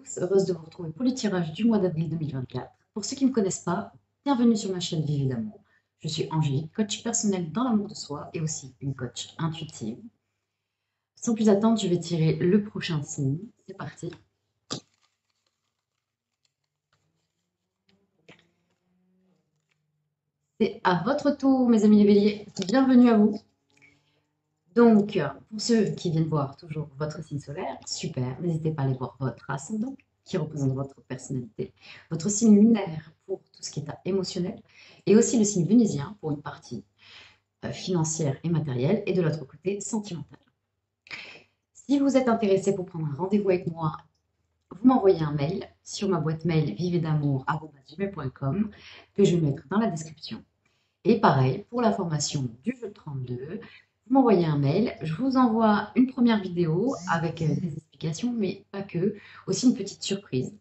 tous, heureuse de vous retrouver pour le tirage du mois d'avril 2024. Pour ceux qui ne me connaissent pas, bienvenue sur ma chaîne Vivre d'amour. Je suis Angélique, coach personnel dans l'amour de soi et aussi une coach intuitive. Sans plus attendre, je vais tirer le prochain signe. C'est parti. C'est à votre tour, mes amis les béliers. Bienvenue à vous. Donc, pour ceux qui viennent voir toujours votre signe solaire, super, n'hésitez pas à aller voir votre ascendant, qui représente votre personnalité, votre signe lunaire pour tout ce qui est émotionnel, et aussi le signe vénusien pour une partie financière et matérielle, et de l'autre côté, sentimentale. Si vous êtes intéressé pour prendre un rendez-vous avec moi, vous m'envoyez un mail sur ma boîte mail vivedamour@gmail.com que je vais mettre dans la description. Et pareil, pour la formation du jeu de 32, vous m'envoyez un mail, je vous envoie une première vidéo avec des explications, mais pas que, aussi une petite surprise.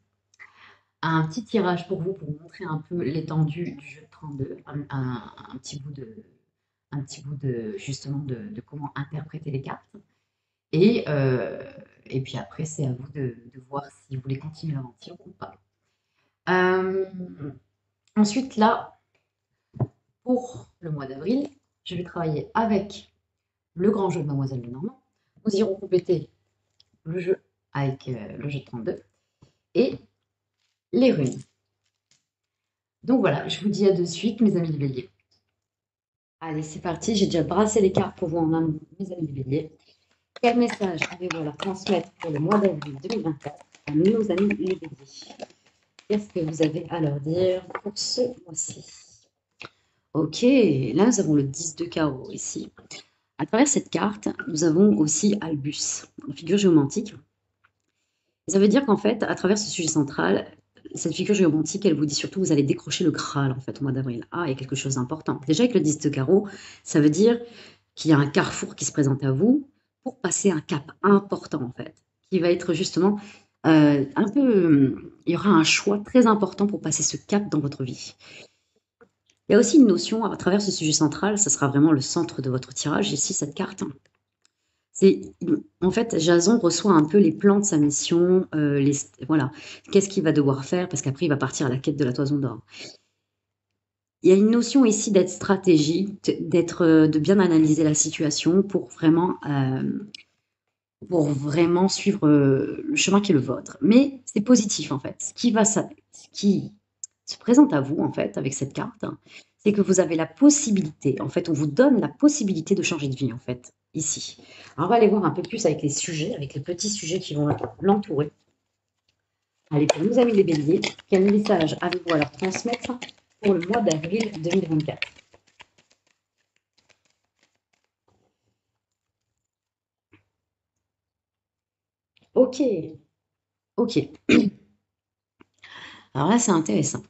Un petit tirage pour vous montrer un peu l'étendue du jeu de 32, un petit bout de justement de comment interpréter les cartes. Et, puis après, c'est à vous de voir si vous voulez continuer l'aventure ou pas. Ensuite, là, pour le mois d'avril, je vais travailler avec le grand jeu de Mademoiselle Lenormand. Nous irons compléter le jeu avec le jeu de 32 et les runes. Donc voilà, je vous dis à de suite, mes amis les béliers. Allez, c'est parti, j'ai déjà brassé les cartes pour vous en amont, mes amis les béliers. Quel message avez-vous à leur transmettre pour le mois d'avril 2024 à nos amis les béliers? Qu'est-ce que vous avez à leur dire pour ce mois-ci? Ok, là nous avons le 10 de carreau ici. À travers cette carte, nous avons aussi Albus, une figure géomantique. Ça veut dire qu'en fait, à travers ce sujet central, cette figure géomantique, elle vous dit surtout, vous allez décrocher le Graal en fait au mois d'avril. Ah, il y a quelque chose d'important. Déjà avec le 10 de carreau, ça veut dire qu'il y a un carrefour qui se présente à vous pour passer un cap important en fait, qui va être justement un peu, il y aura un choix très important pour passer ce cap dans votre vie. Il y a aussi une notion à travers ce sujet central, ça sera vraiment le centre de votre tirage ici, cette carte. C'est, en fait, Jason reçoit un peu les plans de sa mission, voilà, qu'est-ce qu'il va devoir faire, parce qu'après il va partir à la quête de la toison d'or. Il y a une notion ici d'être stratégique, de bien analyser la situation pour vraiment suivre le chemin qui est le vôtre. Mais c'est positif en fait. Ce qui se présente à vous en fait avec cette carte, c'est que vous avez la possibilité, en fait, on vous donne la possibilité de changer de vie en fait ici. Alors, on va aller voir un peu plus avec les sujets, avec les petits sujets qui vont l'entourer. Allez, pour nos amis les béliers, quel message avez-vous à leur transmettre pour le mois d'avril 2024? Ok, ok. Alors là, c'est intéressant.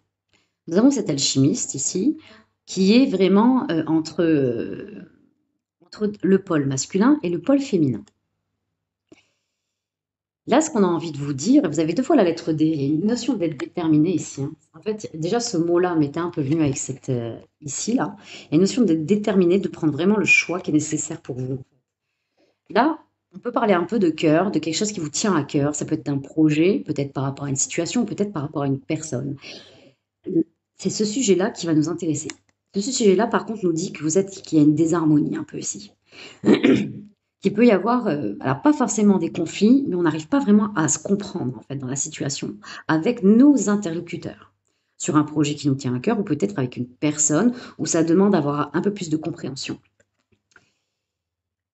Nous avons cet alchimiste ici qui est vraiment entre le pôle masculin et le pôle féminin. Là, ce qu'on a envie de vous dire, vous avez deux fois la lettre D, il y a une notion d'être déterminé ici. Hein. En fait, déjà, ce mot-là m'était un peu venu avec cette ici-là. Il y a une notion d'être déterminé, de prendre vraiment le choix qui est nécessaire pour vous. Là, on peut parler un peu de cœur, de quelque chose qui vous tient à cœur. Ça peut être un projet, peut-être par rapport à une situation, peut-être par rapport à une personne. C'est ce sujet-là qui va nous intéresser. Ce sujet-là, par contre, nous dit que qu'il y a une désharmonie un peu ici. Qu'il peut y avoir, alors pas forcément des conflits, mais on n'arrive pas vraiment à se comprendre en fait dans la situation avec nos interlocuteurs sur un projet qui nous tient à cœur ou peut-être avec une personne où ça demande d'avoir un peu plus de compréhension.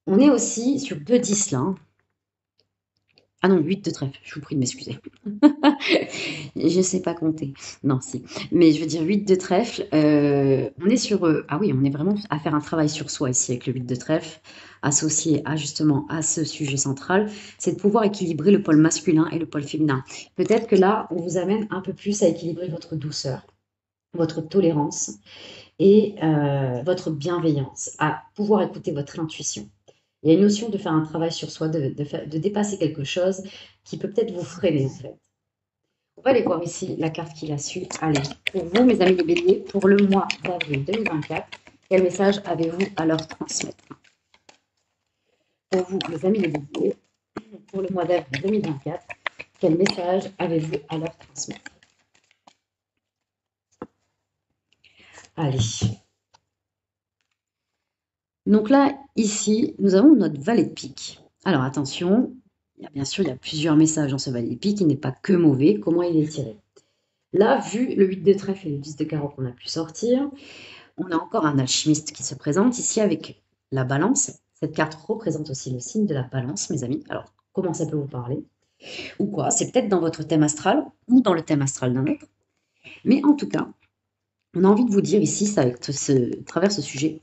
On est aussi sur 2-10 là. Ah non, 8 de trèfle, je vous prie de m'excuser. Je ne sais pas compter. Non, si. Mais je veux dire 8 de trèfle. On est sur. Ah oui, on est vraiment à faire un travail sur soi ici avec le 8 de trèfle, associé à justement à ce sujet central. C'est de pouvoir équilibrer le pôle masculin et le pôle féminin. Peut-être que là, on vous amène un peu plus à équilibrer votre douceur, votre tolérance et votre bienveillance, à pouvoir écouter votre intuition. Il y a une notion de faire un travail sur soi, de dépasser quelque chose qui peut peut-être vous freiner en fait. On va aller voir ici la carte qu'il a su. Allez, pour vous, mes amis les béliers, pour le mois d'avril 2024, quel message avez-vous à leur transmettre? Pour vous, mes amis les béliers, pour le mois d'avril 2024, quel message avez-vous à leur transmettre? Allez. Donc là, ici, nous avons notre valet de pique. Alors attention, bien sûr, il y a plusieurs messages dans ce valet de pique. Il n'est pas que mauvais. Comment il est tiré? Là, vu le 8 de trèfle et le 10 de carreau qu'on a pu sortir, on a encore un alchimiste qui se présente ici avec la balance. Cette carte représente aussi le signe de la balance, mes amis. Alors, comment ça peut vous parler? Ou quoi? C'est peut-être dans votre thème astral ou dans le thème astral d'un autre. Mais en tout cas, on a envie de vous dire ici, à travers ce sujet,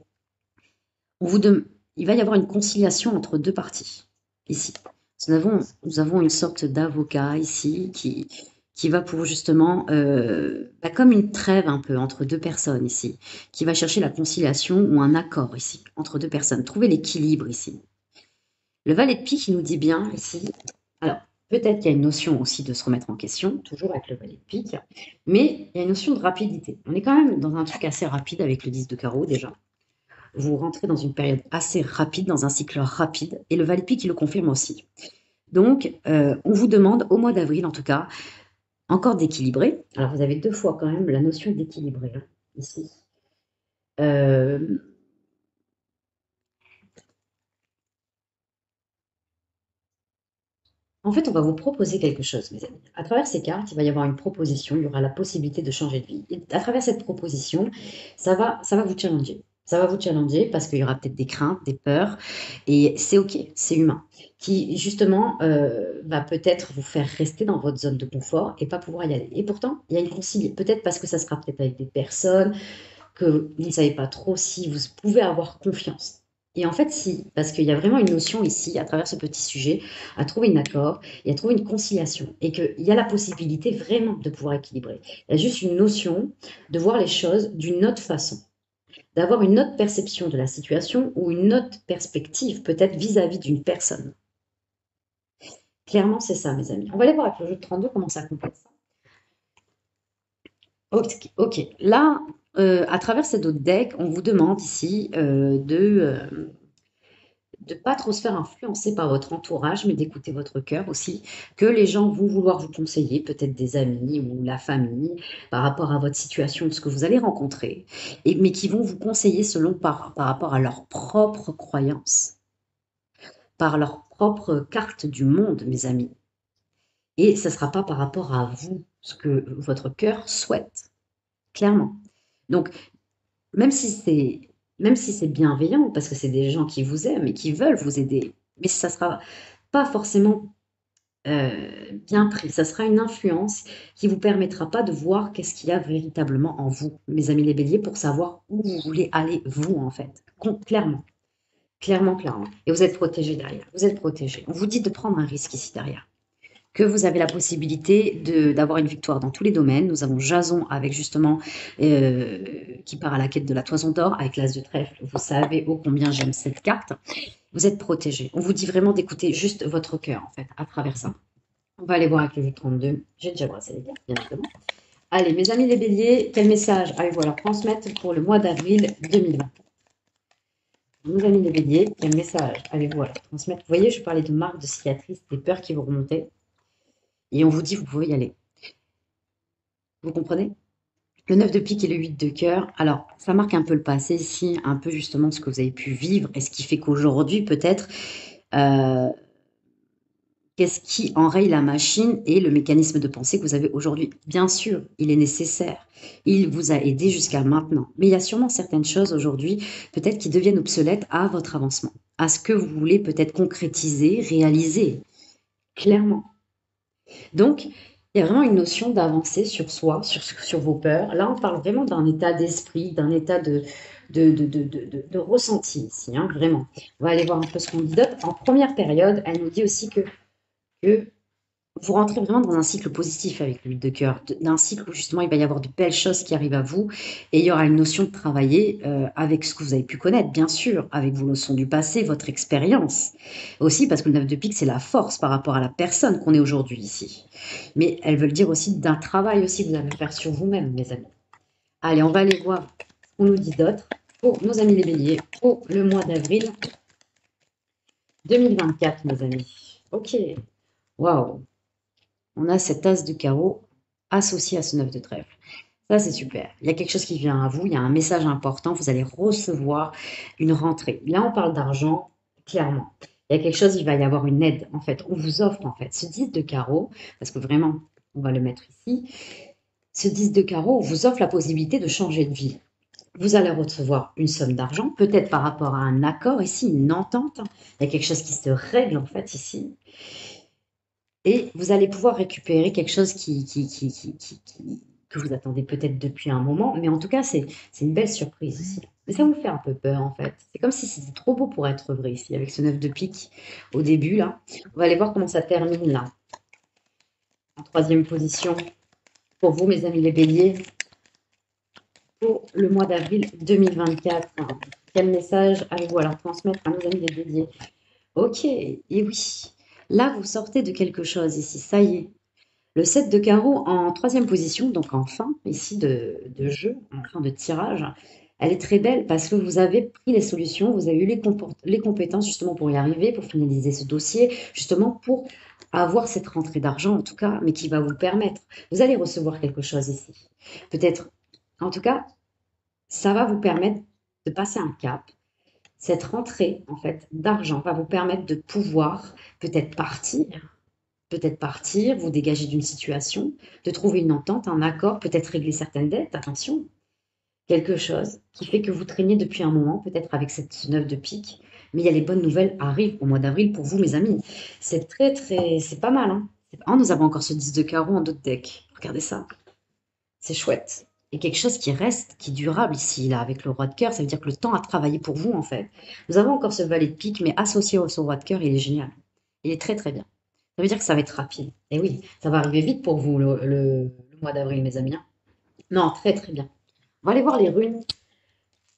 il va y avoir une conciliation entre deux parties, ici. Nous avons une sorte d'avocat ici qui va pour justement, comme une trêve un peu entre deux personnes ici, qui va chercher la conciliation ou un accord ici, entre deux personnes, trouver l'équilibre ici. Le valet de pique, il nous dit bien ici, alors peut-être qu'il y a une notion aussi de se remettre en question, toujours avec le valet de pique, mais il y a une notion de rapidité. On est quand même dans un truc assez rapide avec le 10 de carreau déjà. Vous rentrez dans une période assez rapide, dans un cycle rapide, et le valet de pique, il le confirme aussi. Donc, on vous demande, au mois d'avril en tout cas, encore d'équilibrer. Alors, vous avez deux fois quand même la notion d'équilibrer, hein, ici. En fait, on va vous proposer quelque chose, mes amis. À travers ces cartes, il va y avoir une proposition, il y aura la possibilité de changer de vie. Et à travers cette proposition, ça va vous challenger. Ça va vous challenger parce qu'il y aura peut-être des craintes, des peurs, et c'est ok, c'est humain. Qui justement va peut-être vous faire rester dans votre zone de confort et pas pouvoir y aller. Et pourtant, il y a une conciliation. Peut-être parce que ça sera peut-être avec des personnes que vous ne savez pas trop si vous pouvez avoir confiance. Et en fait, si, parce qu'il y a vraiment une notion ici, à travers ce petit sujet, à trouver un accord et à trouver une conciliation. Et qu'il y a la possibilité vraiment de pouvoir équilibrer. Il y a juste une notion de voir les choses d'une autre façon, d'avoir une autre perception de la situation ou une autre perspective, peut-être vis-à-vis d'une personne. Clairement, c'est ça, mes amis. On va aller voir avec le jeu de 32 comment ça complète ça. Ok. Là, à travers ces autres decks, on vous demande ici de ne pas trop se faire influencer par votre entourage, mais d'écouter votre cœur aussi, que les gens vont vouloir vous conseiller, peut-être des amis ou la famille, par rapport à votre situation, de ce que vous allez rencontrer, mais qui vont vous conseiller selon par rapport à leurs propres croyances, par leur propre carte du monde, mes amis. Et ce ne sera pas par rapport à vous, ce que votre cœur souhaite, clairement. Donc, même si c'est bienveillant, parce que c'est des gens qui vous aiment et qui veulent vous aider, mais ça ne sera pas forcément bien pris. Ça sera une influence qui ne vous permettra pas de voir qu'est-ce qu'il y a véritablement en vous, mes amis les béliers, pour savoir où vous voulez aller, vous, en fait. Clairement. Clairement. Et vous êtes protégés derrière. Vous êtes protégés. On vous dit de prendre un risque ici derrière, que vous avez la possibilité d'avoir une victoire dans tous les domaines. Nous avons Jason avec justement qui part à la quête de la toison d'or avec l'as de trèfle. Vous savez ô combien j'aime cette carte. Vous êtes protégés. On vous dit vraiment d'écouter juste votre cœur en fait à travers ça. On va aller voir avec le jeu 32. J'ai déjà brassé les cartes, bien évidemment. Allez, mes amis les béliers, quel message avez-vous à leur transmettre pour le mois d'avril 2020? Mes amis les béliers, quel message avez-vous à leur transmettre? Vous voyez, je parlais de marques, de cicatrices, des peurs qui vous remontaient. Et on vous dit, vous pouvez y aller. Vous comprenez? Le 9 de pique et le 8 de cœur, alors ça marque un peu le passé ici, un peu justement ce que vous avez pu vivre, et ce qui fait qu'aujourd'hui peut-être, qu'est-ce qui enraye la machine et le mécanisme de pensée que vous avez aujourd'hui? Bien sûr, il est nécessaire, il vous a aidé jusqu'à maintenant, mais il y a sûrement certaines choses aujourd'hui, peut-être qui deviennent obsolètes à votre avancement, à ce que vous voulez peut-être concrétiser, réaliser, clairement. Donc, il y a vraiment une notion d'avancer sur soi, sur vos peurs. Là, on parle vraiment d'un état d'esprit, d'un état de ressenti ici, hein, vraiment. On va aller voir un peu ce qu'on dit d'autre. En première période, elle nous dit aussi que vous rentrez vraiment dans un cycle positif avec le 8 de cœur, d'un cycle où justement il va y avoir de belles choses qui arrivent à vous et il y aura une notion de travailler avec ce que vous avez pu connaître, bien sûr, avec vos leçons du passé, votre expérience. Aussi parce que le 9 de pique, c'est la force par rapport à la personne qu'on est aujourd'hui ici. Mais elles veulent dire aussi d'un travail aussi que vous allez faire sur vous-même, mes amis. Allez, on va aller voir ce qu'on nous dit d'autre pour nos amis les béliers pour le mois d'avril 2024, mes amis. Ok, waouh. on a cet as de carreau associé à ce 9 de trèfle. Ça, c'est super. Il y a quelque chose qui vient à vous, il y a un message important, vous allez recevoir une rentrée. Là, on parle d'argent, clairement. Il y a quelque chose, il va y avoir une aide, en fait. On vous offre, en fait, ce 10 de carreau, parce que vraiment, on va le mettre ici. Ce 10 de carreau vous offre la possibilité de changer de vie. Vous allez recevoir une somme d'argent, peut-être par rapport à un accord ici, une entente. Il y a quelque chose qui se règle, en fait, ici. Et vous allez pouvoir récupérer quelque chose que vous attendez peut-être depuis un moment, mais en tout cas, c'est une belle surprise ici. Mais ça vous fait un peu peur, en fait. C'est comme si c'était trop beau pour être vrai ici, avec ce 9 de pique au début, là. On va aller voir comment ça termine, là. En troisième position, pour vous, mes amis les béliers, pour le mois d'avril 2024. Quel message avez-vous à leur transmettre à nos amis les béliers? Ok, et oui, là, vous sortez de quelque chose ici, ça y est. Le 7 de carreau en troisième position, donc en fin ici de jeu, en fin de tirage, elle est très belle parce que vous avez pris les solutions, vous avez eu les compétences justement pour y arriver, pour finaliser ce dossier, justement pour avoir cette rentrée d'argent en tout cas, mais qui va vous permettre, vous allez recevoir quelque chose ici. Peut-être, en tout cas, ça va vous permettre de passer un cap. Cette rentrée en fait d'argent va vous permettre de pouvoir peut-être partir, vous dégager d'une situation, de trouver une entente, un accord, peut-être régler certaines dettes, attention, quelque chose qui fait que vous traînez depuis un moment, peut-être avec cette 9 de pique, mais il y a les bonnes nouvelles arrivent au mois d'avril pour vous, mes amis. C'est c'est pas mal, hein. Oh, nous avons encore ce 10 de carreau en d'autres decks. Regardez ça, c'est chouette. Et quelque chose qui reste, qui est durable ici, là, avec le roi de cœur, ça veut dire que le temps a travaillé pour vous, en fait. Nous avons encore ce valet de pique, mais associé au roi de cœur, il est génial. Il est très très bien. Ça veut dire que ça va être rapide. Et oui, ça va arriver vite pour vous le mois d'avril, mes amis, hein. Non, très très bien. On va aller voir les runes.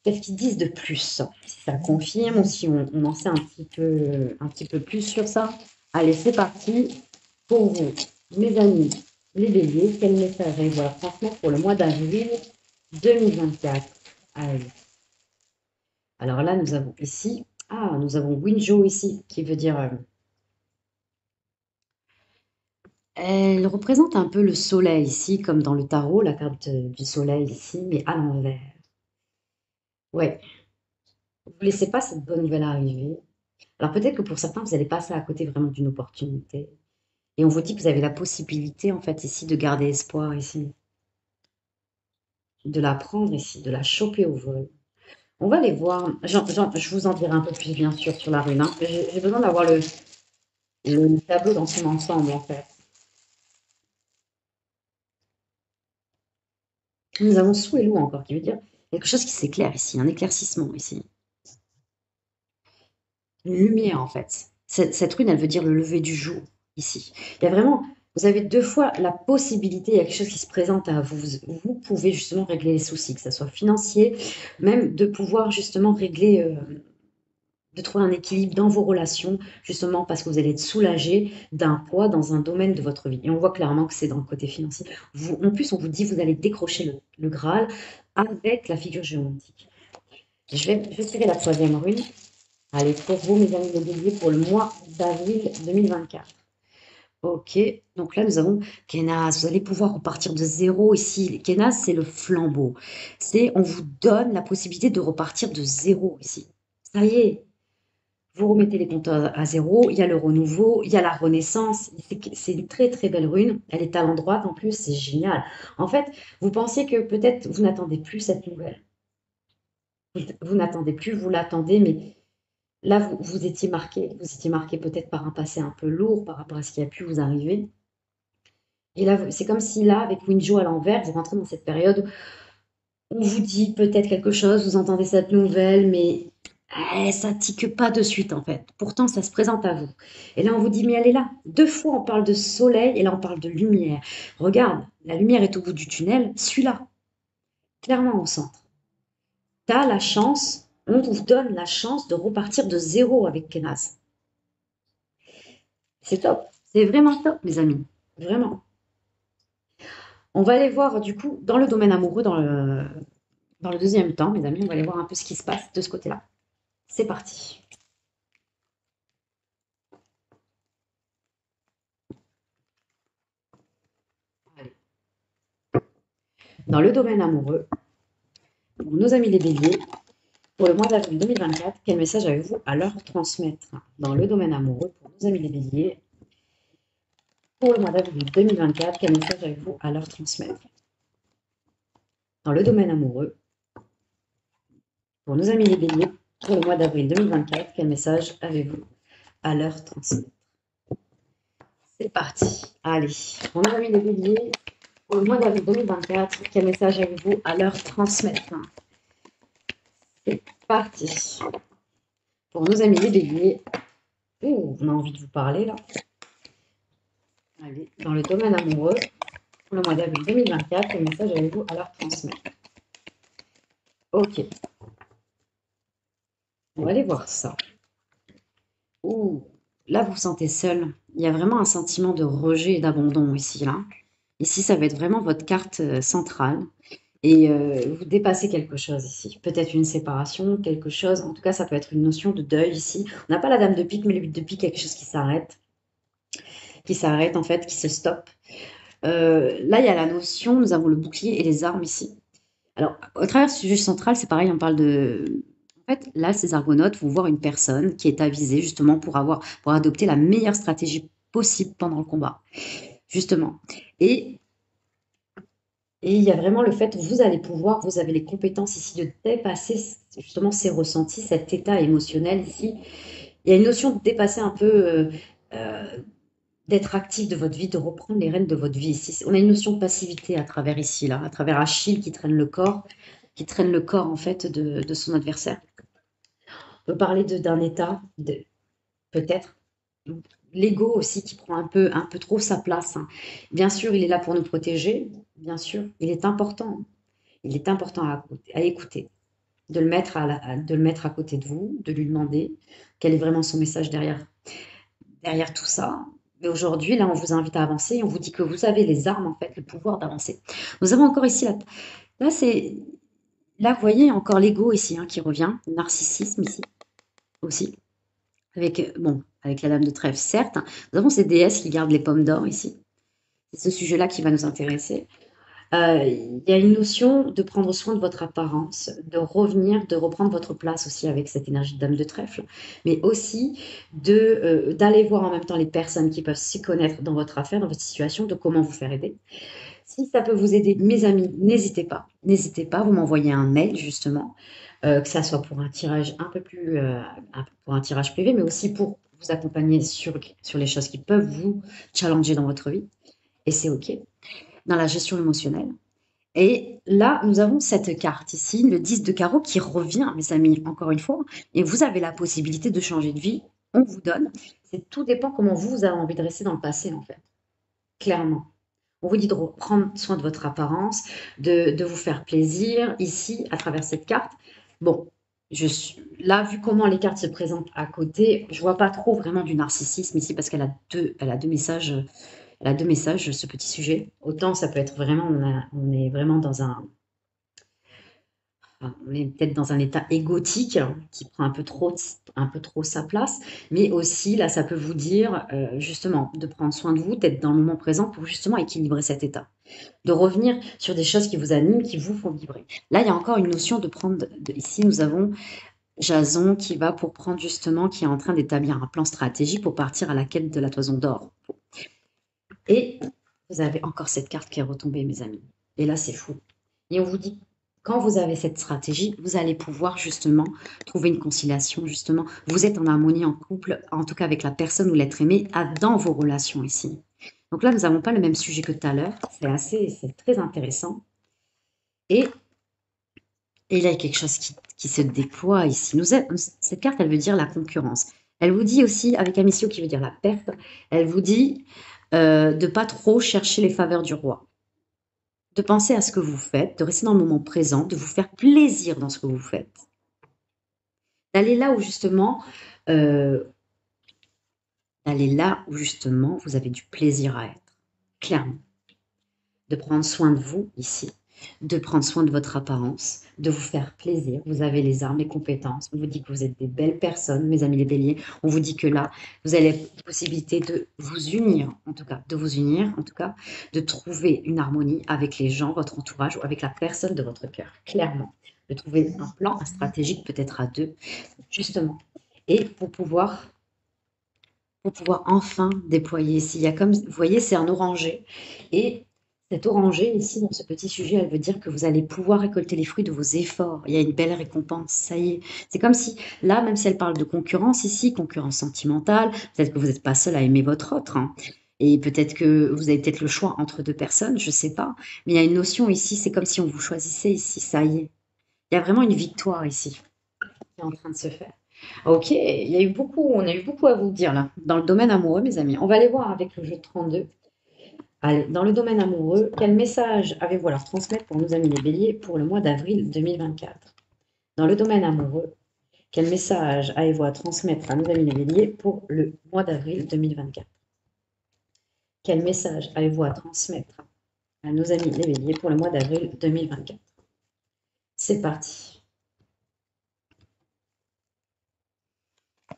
Qu'est-ce qu'ils disent de plus? Si ça confirme ou si on en sait un petit peu plus sur ça. Allez, c'est parti pour vous, mes amis, les béliers. Quel message allez-vous leur transmettre pour le mois d'avril 2024? Allez. Alors là, nous avons ici, nous avons Winjo ici, qui veut dire elle représente un peu le soleil ici, comme dans le tarot, la carte du soleil ici, mais à l'envers. Ouais, vous ne laissez pas cette bonne nouvelle arriver. Alors peut-être que pour certains, vous allez passer à côté vraiment d'une opportunité. Et on vous dit que vous avez la possibilité, en fait, ici, de garder espoir ici, de la prendre ici, de la choper au vol. On va aller voir. Je vous en dirai un peu plus, bien sûr, sur la rune, hein. J'ai besoin d'avoir le tableau dans son ensemble, en fait. Nous avons sous et loup encore, qui veut dire quelque chose qui s'éclaire ici, un éclaircissement ici. Une lumière en fait. Cette rune, elle veut dire le lever du jour ici. Il y a vraiment, vous avez deux fois la possibilité, il y a quelque chose qui se présente à vous. Vous pouvez justement régler les soucis, que ce soit financier, même de pouvoir justement régler, de trouver un équilibre dans vos relations, justement parce que vous allez être soulagé d'un poids dans un domaine de votre vie. Et on voit clairement que c'est dans le côté financier. En plus, on vous dit vous allez décrocher le Graal avec la figure géométrique. Je vais tirer la troisième rune. Allez, pour vous, mes amis de bélier, pour le mois d'avril 2024. Ok, donc là, nous avons Kenas. Vous allez pouvoir repartir de zéro ici. Kenas, c'est le flambeau. On vous donne la possibilité de repartir de zéro ici. Ça y est, vous remettez les comptes à zéro. Il y a le renouveau, il y a la renaissance. C'est une très, très belle rune. Elle est à l'endroit en plus, c'est génial. En fait, vous pensiez que peut-être vous n'attendez plus cette nouvelle. Vous n'attendez plus, vous l'attendez, mais là, vous étiez marqué peut-être par un passé un peu lourd par rapport à ce qui a pu vous arriver. Et là, c'est comme si là, avec Winjo à l'envers, vous rentrez dans cette période où on vous dit peut-être quelque chose, vous entendez cette nouvelle, mais ça tique pas de suite en fait. Pourtant, ça se présente à vous. Et là, on vous dit, mais elle est là. Deux fois, on parle de soleil et là, on parle de lumière. Regarde, la lumière est au bout du tunnel, celui-là, clairement au centre. Tu as la chance, on vous donne la chance de repartir de zéro avec Kenas. C'est top. C'est vraiment top, mes amis. Vraiment. On va aller voir, du coup, dans le domaine amoureux, dans le deuxième temps, mes amis, on va aller voir un peu ce qui se passe de ce côté-là. C'est parti. Dans le domaine amoureux, pour nos amis les béliers, pour le mois d'avril 2024, quel message avez-vous à leur transmettre? Dans le domaine amoureux, pour nos amis les béliers, pour le mois d'avril 2024, quel message avez-vous à leur transmettre? Dans le domaine amoureux, pour nos amis les béliers, pour le mois d'avril 2024, quel message avez-vous à leur transmettre? C'est parti. Allez, pour nos amis les béliers, pour le mois d'avril 2024, quel message avez-vous à leur transmettre? C'est parti. Pour nos amis les béliers, on a envie de vous parler là. Allez, dans le domaine amoureux, pour le mois d'avril 2024, quel message avez-vous à leur transmettre? Ok. On va aller voir ça. Ouh, là, vous vous sentez seul. Il y a vraiment un sentiment de rejet et d'abandon ici, là. Ici, ça va être vraiment votre carte centrale. Et vous dépassez quelque chose ici. Peut-être une séparation, quelque chose. En tout cas, ça peut être une notion de deuil ici. On n'a pas la dame de pique, mais le 8 de pique, quelque chose qui s'arrête. Qui s'arrête, en fait, qui se stoppe. Là, il y a la notion, nous avons le bouclier et les armes ici. Alors, au travers du sujet central, c'est pareil, on parle de... En fait, là, ces argonautes vont voir une personne qui est avisée justement pour adopter la meilleure stratégie possible pendant le combat. Justement. Et il y a vraiment le fait que vous allez pouvoir, vous avez les compétences ici de dépasser justement ces ressentis, cet état émotionnel ici. Il y a une notion de dépasser un peu, d'être actif de votre vie, de reprendre les rênes de votre vie ici. On a une notion de passivité à travers ici, là, à travers Achille qui traîne le corps en fait de son adversaire. On peut parler d'un état, peut-être l'ego aussi qui prend un peu trop sa place. Hein. Bien sûr, il est là pour nous protéger, bien sûr, il est important à écouter, de le mettre de le mettre à côté de vous, de lui demander quel est vraiment son message derrière tout ça. Mais aujourd'hui, là, on vous invite à avancer et on vous dit que vous avez les armes, en fait, le pouvoir d'avancer. Nous avons encore ici, là, vous voyez, encore l'ego ici hein, qui revient, le narcissisme ici aussi. Avec la dame de trèfle, certes. Nous avons ces déesses qui gardent les pommes d'or ici. C'est ce sujet-là qui va nous intéresser. Il y a une notion de prendre soin de votre apparence, de revenir, de reprendre votre place aussi avec cette énergie de dame de trèfle, mais aussi d'aller voir en même temps les personnes qui peuvent s'y connaître dans votre affaire, dans votre situation, de comment vous faire aider. Si ça peut vous aider, mes amis, n'hésitez pas. N'hésitez pas, vous m'envoyez un mail justement, que ça soit pour un tirage un peu plus, pour un tirage privé, mais aussi pour vous accompagner sur les choses qui peuvent vous challenger dans votre vie. Et c'est OK. Dans la gestion émotionnelle. Et là, nous avons cette carte ici, le 10 de carreau, qui revient, mes amis, encore une fois. Et vous avez la possibilité de changer de vie. On vous donne. Tout dépend comment vous avez envie de rester dans le passé, en fait. Clairement. On vous dit de prendre soin de votre apparence, de vous faire plaisir ici, à travers cette carte. Bon, là, vu comment les cartes se présentent à côté, je vois pas trop vraiment du narcissisme ici parce qu'elle a deux messages. Elle a deux messages, ce petit sujet. Autant ça peut être vraiment, on est vraiment on est peut-être dans un état égotique qui prend un peu trop sa place, mais aussi là, ça peut vous dire justement de prendre soin de vous, d'être dans le moment présent pour justement équilibrer cet état, de revenir sur des choses qui vous animent, qui vous font vibrer. Là, il y a encore une notion de prendre. Ici, nous avons Jason qui va pour prendre justement, qui est en train d'établir un plan stratégique pour partir à la quête de la toison d'or. Et vous avez encore cette carte qui est retombée, mes amis. Et là, c'est fou. Et on vous dit, quand vous avez cette stratégie, vous allez pouvoir justement trouver une conciliation, justement. Vous êtes en harmonie en couple, en tout cas avec la personne ou l'être aimé, dans vos relations ici. Donc là, nous n'avons pas le même sujet que tout à l'heure. C'est très intéressant. Et là, il y a quelque chose qui se déploie ici. Cette carte, elle veut dire la concurrence. Elle vous dit aussi, avec Amicio qui veut dire la perte, elle vous dit de ne pas trop chercher les faveurs du roi. De penser à ce que vous faites, de rester dans le moment présent, de vous faire plaisir dans ce que vous faites. D'aller là où justement, vous avez du plaisir à être, clairement. De prendre soin de vous ici. de prendre soin de votre apparence, de vous faire plaisir. Vous avez les armes, les compétences. On vous dit que vous êtes des belles personnes, mes amis les béliers. On vous dit que là, vous avez la possibilité de vous unir, en tout cas, de vous unir, en tout cas, de trouver une harmonie avec les gens, votre entourage ou avec la personne de votre cœur, clairement. De trouver un plan, un stratégique peut-être à deux, justement. Et pour pouvoir enfin déployer ici. Il y a comme, vous voyez, c'est un oranger. Et cet oranger, ici, dans ce petit sujet, elle veut dire que vous allez pouvoir récolter les fruits de vos efforts. Il y a une belle récompense, ça y est. C'est comme si, là, même si elle parle de concurrence ici, concurrence sentimentale, peut-être que vous n'êtes pas seul à aimer votre autre, hein. Et peut-être que vous avez peut-être le choix entre deux personnes, je ne sais pas. Mais il y a une notion ici, c'est comme si on vous choisissait ici, ça y est. Il y a vraiment une victoire ici qui est en train de se faire. Ok, on a eu beaucoup à vous dire là, dans le domaine amoureux, mes amis. On va aller voir avec le jeu de 32. Allez, dans le domaine amoureux, quel message avez-vous à leur transmettre pour nos amis les béliers pour le mois d'avril 2024? Dans le domaine amoureux, quel message avez-vous à transmettre à nos amis les béliers pour le mois d'avril 2024? Quel message avez-vous à transmettre à nos amis les béliers pour le mois d'avril 2024? C'est parti.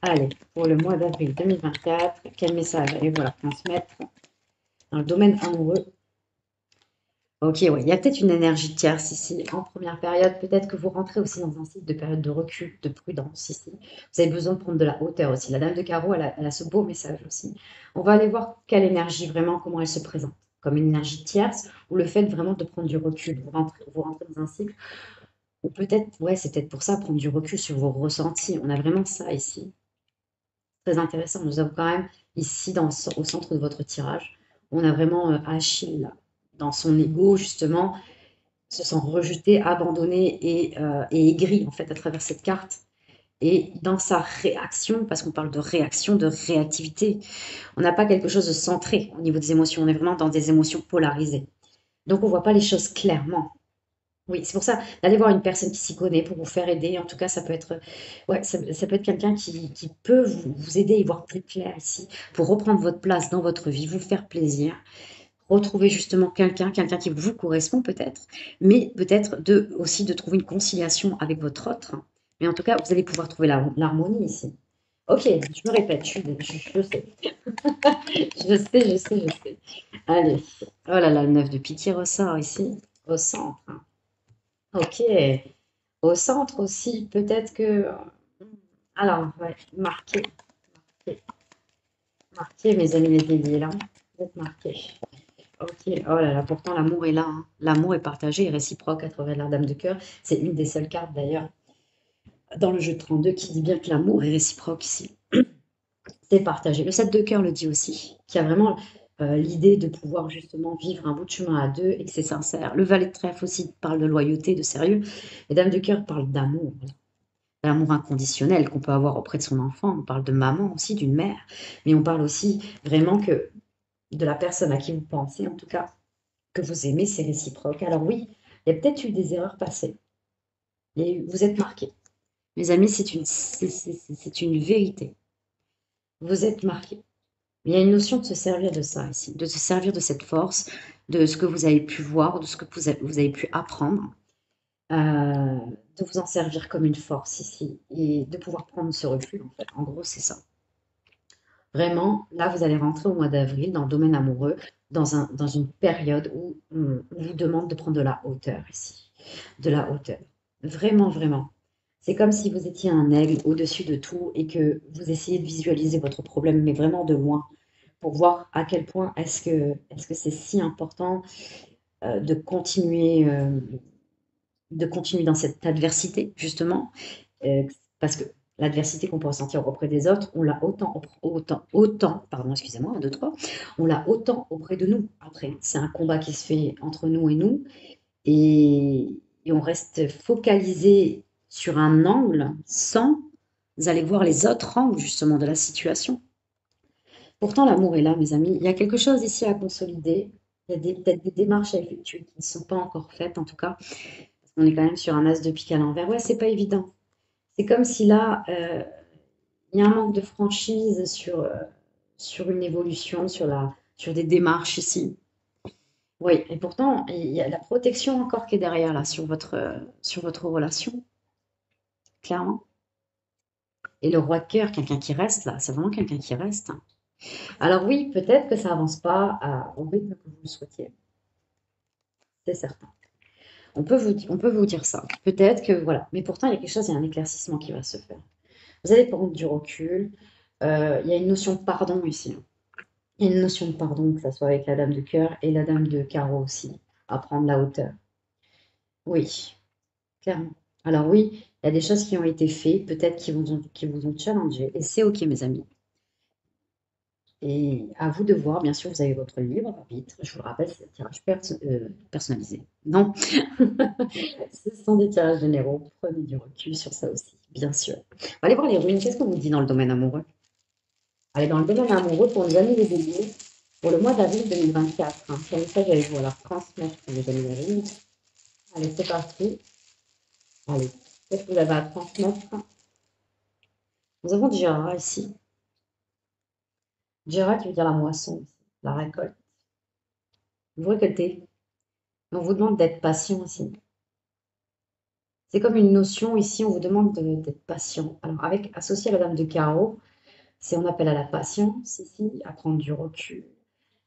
Allez, pour le mois d'avril 2024, quel message allez-vous leur transmettre dans le domaine amoureux? Ok, ouais, il y a peut-être une énergie tierce ici. En première période, peut-être que vous rentrez aussi dans un cycle de période de recul, de prudence ici. Vous avez besoin de prendre de la hauteur aussi. La dame de carreau, elle a ce beau message aussi. On va aller voir quelle énergie vraiment, comment elle se présente. Comme une énergie tierce ou le fait vraiment de prendre du recul. Vous rentrez dans un cycle ou peut-être, ouais, c'est peut-être pour ça, prendre du recul sur vos ressentis. On a vraiment ça ici. Très intéressant. Nous avons quand même ici, au centre de votre tirage, on a vraiment Achille là, dans son ego justement, se sent rejeté, abandonné et aigri en fait à travers cette carte. Et dans sa réaction, parce qu'on parle de réaction, de réactivité, on n'a pas quelque chose de centré au niveau des émotions, on est vraiment dans des émotions polarisées. Donc on ne voit pas les choses clairement. Oui, c'est pour ça d'aller voir une personne qui s'y connaît pour vous faire aider. En tout cas, ça peut être, ouais, ça peut être quelqu'un qui peut vous aider à y voir plus clair ici, pour reprendre votre place dans votre vie, vous faire plaisir, retrouver justement quelqu'un qui vous correspond peut-être, mais peut-être aussi de trouver une conciliation avec votre autre. Mais en tout cas, vous allez pouvoir trouver l'harmonie ici. Ok, je me répète, je sais. Je sais. Allez. Oh là là, le 9 de pique ressort ici, au centre. Ok. Au centre aussi, peut-être que... Alors, ouais, marqué, marqué, mes amis les béliers, là. Vous êtes marqués. Ok, oh là là, pourtant l'amour est là, hein. L'amour est partagé et réciproque à travers la dame de cœur. C'est une des seules cartes d'ailleurs dans le jeu de 32 qui dit bien que l'amour est réciproque ici. C'est partagé. Le 7 de cœur le dit aussi, qui a vraiment l'idée de pouvoir justement vivre un bout de chemin à deux et que c'est sincère. Le valet de trèfle aussi parle de loyauté, de sérieux. Les dames de cœur parlent d'amour, voilà. L'amour inconditionnel qu'on peut avoir auprès de son enfant. On parle de maman aussi, d'une mère, mais on parle aussi vraiment que de la personne à qui vous pensez, en tout cas, que vous aimez, c'est réciproque. Alors oui, il y a peut-être eu des erreurs passées. Et vous êtes marqués. Mes amis, c'est une vérité. Vous êtes marqués. Il y a une notion de se servir de ça ici, de se servir de cette force, de ce que vous avez pu voir, de ce que vous avez pu apprendre, de vous en servir comme une force ici et de pouvoir prendre ce recul en fait. En gros, c'est ça. Vraiment, là, vous allez rentrer au mois d'avril dans le domaine amoureux, dans une période où on vous demande de prendre de la hauteur ici. De la hauteur. Vraiment, vraiment. C'est comme si vous étiez un aigle au-dessus de tout et que vous essayez de visualiser votre problème, mais vraiment de loin, pour voir à quel point est-ce que c'est si important de continuer dans cette adversité, justement, parce que l'adversité qu'on peut ressentir auprès des autres, on l'a pardon, excusez-moi, un, deux, trois, on l'a autant auprès de nous. Après, c'est un combat qui se fait entre nous et nous, et on reste focalisé sur un angle sans aller voir les autres angles, justement, de la situation. Pourtant, l'amour est là, mes amis. Il y a quelque chose ici à consolider. Il y a peut-être des démarches à effectuer qui ne sont pas encore faites, en tout cas. On est quand même sur un as de pique à l'envers. Ouais, c'est pas évident. C'est comme si là, il y a un manque de franchise sur une évolution, sur des démarches ici. Oui, et pourtant, il y a la protection encore qui est derrière là sur votre relation, clairement. Et le roi de cœur, quelqu'un qui reste là, c'est vraiment quelqu'un qui reste. Alors oui, peut-être que ça avance pas au rythme que vous le souhaitiez, c'est certain. On peut vous dire ça. Peut-être que voilà, mais pourtant il y a quelque chose, il y a un éclaircissement qui va se faire. Vous allez prendre du recul. Il y a une notion de pardon ici. Il y a une notion de pardon, que ça soit avec la dame de cœur et la dame de carreau aussi, à prendre la hauteur. Oui, clairement. Alors oui, il y a des choses qui ont été faites, peut-être qui vous ont challengé, et c'est OK, mes amis. Et à vous de voir, bien sûr, vous avez votre libre arbitre. Je vous le rappelle, c'est un tirage personnalisé. Non, ce sont des tirages généraux. Prenez du recul sur ça aussi, bien sûr. On va aller voir les runes. Qu'est-ce qu'on vous dit dans le domaine amoureux? Allez, dans le domaine amoureux, pour les amis les béliers, pour le mois d'avril 2024, hein, quel message allez-vous alors transmettre pour les amis les béliers? Allez, c'est parti. Allez, qu'est-ce que vous avez à transmettre? Nous avons Djara ici. Djara qui veut dire la moisson, la récolte. Vous récoltez. On vous demande d'être patient ici. C'est comme une notion ici, on vous demande d'être patient. Alors, avec associé à la dame de carreau, c'est on appelle à la patience ici, à prendre du recul.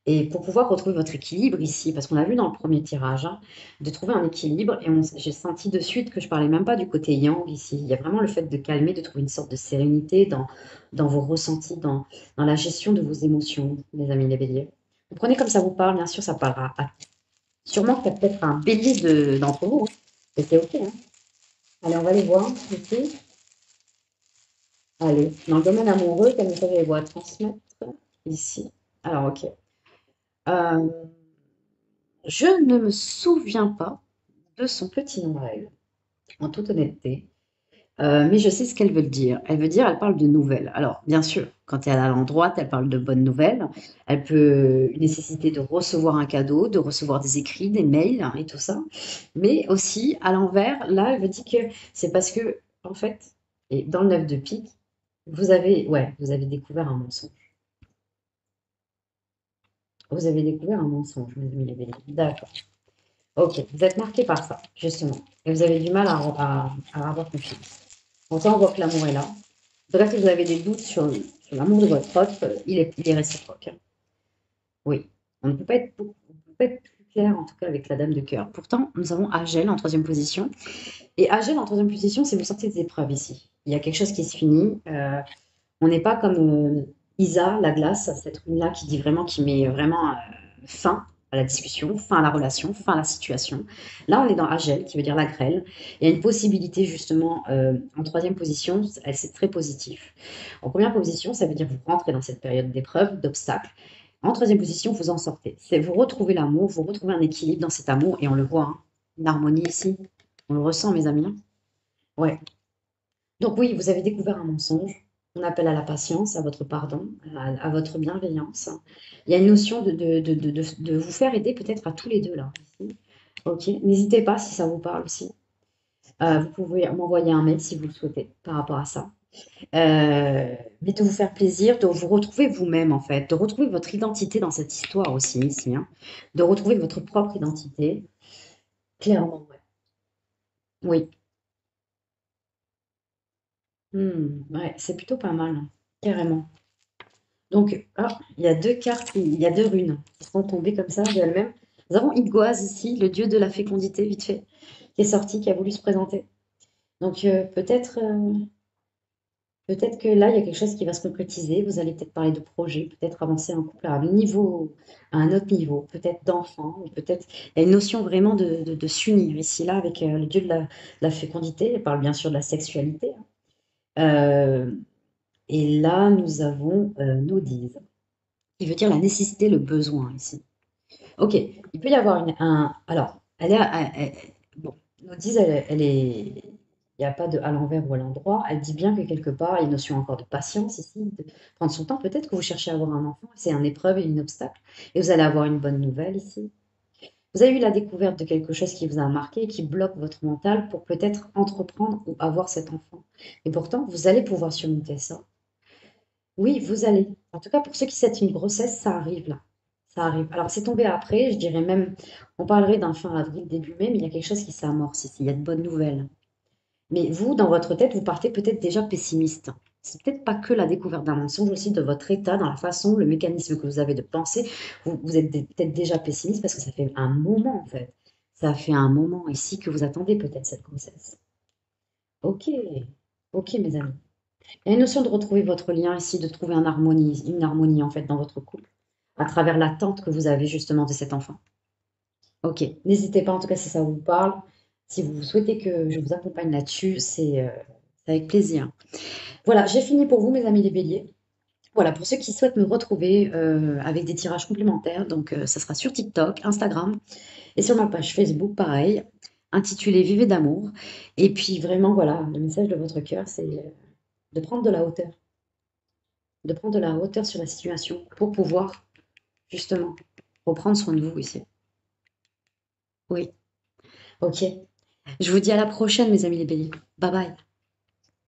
Et pour pouvoir retrouver votre équilibre ici, parce qu'on a vu dans le premier tirage, hein, de trouver un équilibre, et j'ai senti de suite que je parlais même pas du côté yang ici. Il y a vraiment le fait de calmer, de trouver une sorte de sérénité dans vos ressentis, dans la gestion de vos émotions, les amis les béliers. Vous prenez comme ça vous parle, bien sûr, ça parlera à sûrement qu'il y a peut-être un bélier d'entre vous, hein. Et c'est ok, hein. Allez, on va les voir ici. Allez, dans le domaine amoureux, quel message allez-vous à transmettre ici? Alors, ok. Euh, je ne me souviens pas de son petit nom à elle, en toute honnêteté. Mais je sais ce qu'elle veut dire. Elle veut dire, elle parle de nouvelles. Alors, bien sûr, quand elle est à l'endroit, elle parle de bonnes nouvelles. Elle peut nécessiter de recevoir un cadeau, de recevoir des écrits, des mails hein, et tout ça. Mais aussi, à l'envers, là, elle veut dire que c'est parce que, en fait, et dans le 9 de pique, vous avez découvert un mensonge. Vous avez découvert un mensonge, mes amis les béliers. D'accord. Ok, vous êtes marqué par ça, justement. Et vous avez du mal à avoir confiance. Pourtant, on voit que l'amour est là. En tout cas, si vous avez des doutes sur l'amour de votre autre, il est réciproque, hein. Oui, on ne peut pas être, on peut pas être plus clair, en tout cas, avec la dame de cœur. Pourtant, nous avons Agel en troisième position. Et Agel en troisième position, c'est vous sortez des épreuves ici. Il y a quelque chose qui se finit. On n'est pas comme Isa, la glace, cette rune-là qui dit vraiment, qui met vraiment fin à la discussion, fin à la relation, fin à la situation. Là, on est dans Agel, qui veut dire la grêle. Il y a une possibilité, justement, en troisième position, c'est très positif. En première position, ça veut dire que vous rentrez dans cette période d'épreuve, d'obstacle. En troisième position, vous en sortez. C'est vous retrouvez l'amour, vous retrouvez un équilibre dans cet amour, et on le voit, hein, une harmonie ici. On le ressent, mes amis, hein. Ouais. Donc oui, vous avez découvert un mensonge. On appelle à la patience, à votre pardon, à votre bienveillance. Il y a une notion de vous faire aider peut-être à tous les deux là. Ici. Ok, n'hésitez pas si ça vous parle aussi. Vous pouvez m'envoyer un mail si vous le souhaitez par rapport à ça. Mais de vous faire plaisir, de vous retrouver vous-même en fait, de retrouver votre identité dans cette histoire aussi ici, hein. De retrouver votre propre identité. Clairement, ouais. Oui. Ouais, c'est plutôt pas mal, hein, carrément. Donc, ah, il y a deux cartes, il y a deux runes qui sont tombées comme ça de elles-mêmes. Nous avons Iggoaz ici, le dieu de la fécondité, vite fait, qui est sorti, qui a voulu se présenter. Donc, peut-être que là, il y a quelque chose qui va se concrétiser. Vous allez peut-être parler de projet, peut-être avancer un couple à un autre niveau, peut-être d'enfant, ou peut-être. Il y a une notion vraiment de s'unir ici, là, avec le dieu de la fécondité. Elle parle bien sûr de la sexualité, hein. Euh, et là, nous avons Nodise, qui veut dire la nécessité, le besoin ici. Ok, il peut y avoir alors, bon, Nodise, il n'y a pas de à l'envers ou à l'endroit. Elle dit bien que quelque part, il y a une notion encore de patience ici, de prendre son temps. Peut-être que vous cherchez à avoir un enfant, c'est une épreuve et un obstacle, et vous allez avoir une bonne nouvelle ici. Vous avez eu la découverte de quelque chose qui vous a marqué, qui bloque votre mental pour peut-être entreprendre ou avoir cet enfant. Et pourtant, vous allez pouvoir surmonter ça. Oui, vous allez. En tout cas, pour ceux qui sentent une grossesse, ça arrive là. ça arrive. Alors, c'est tombé après, je dirais même, on parlerait d'un fin avril, début mai, mais il y a quelque chose qui s'amorce ici, il y a de bonnes nouvelles. Mais vous, dans votre tête, vous partez peut-être déjà pessimiste. C'est peut-être pas que la découverte d'un mensonge, aussi de votre état, dans la façon, le mécanisme que vous avez de penser. Vous êtes peut-être déjà pessimiste parce que ça fait un moment, en fait. Ça fait un moment ici que vous attendez peut-être cette grossesse. Ok, ok, mes amis. Il y a une notion de retrouver votre lien ici, de trouver une harmonie en fait dans votre couple, à travers l'attente que vous avez justement de cet enfant. Ok, n'hésitez pas en tout cas si ça vous parle. Si vous souhaitez que je vous accompagne là-dessus, c'est avec plaisir. Voilà, j'ai fini pour vous, mes amis les béliers. Voilà, pour ceux qui souhaitent me retrouver avec des tirages complémentaires, donc ça sera sur TikTok, Instagram et sur ma page Facebook, pareil, intitulée Vivez d'amour. Et puis vraiment, voilà, le message de votre cœur, c'est de prendre de la hauteur, de prendre de la hauteur sur la situation pour pouvoir justement reprendre soin de vous ici. Oui, ok. Je vous dis à la prochaine, mes amis les béliers. Bye bye.